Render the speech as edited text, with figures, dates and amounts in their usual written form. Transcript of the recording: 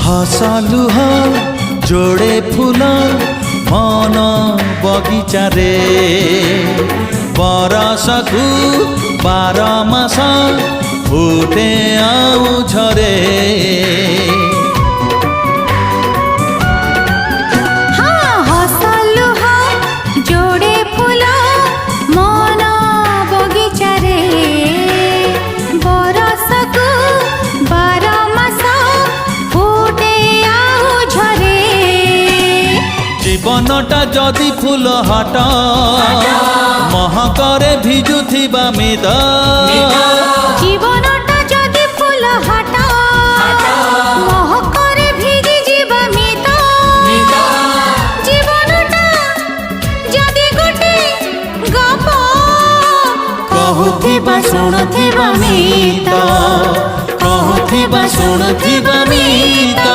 हस लुह जोड़े फूल मन बगीचा रे बरसकु 12 मास फुटे आउ झरे जीवनटा जदि फूल हाट महकरे भिजुथिबा मेद जीवनटा जदि फूल हाट महकरे भिजि जीवा मेद जीवनटा जदि गोटे गप कहुथिबा शुणुथिबा मीत कहुथिबा शुणुथिबा मीत।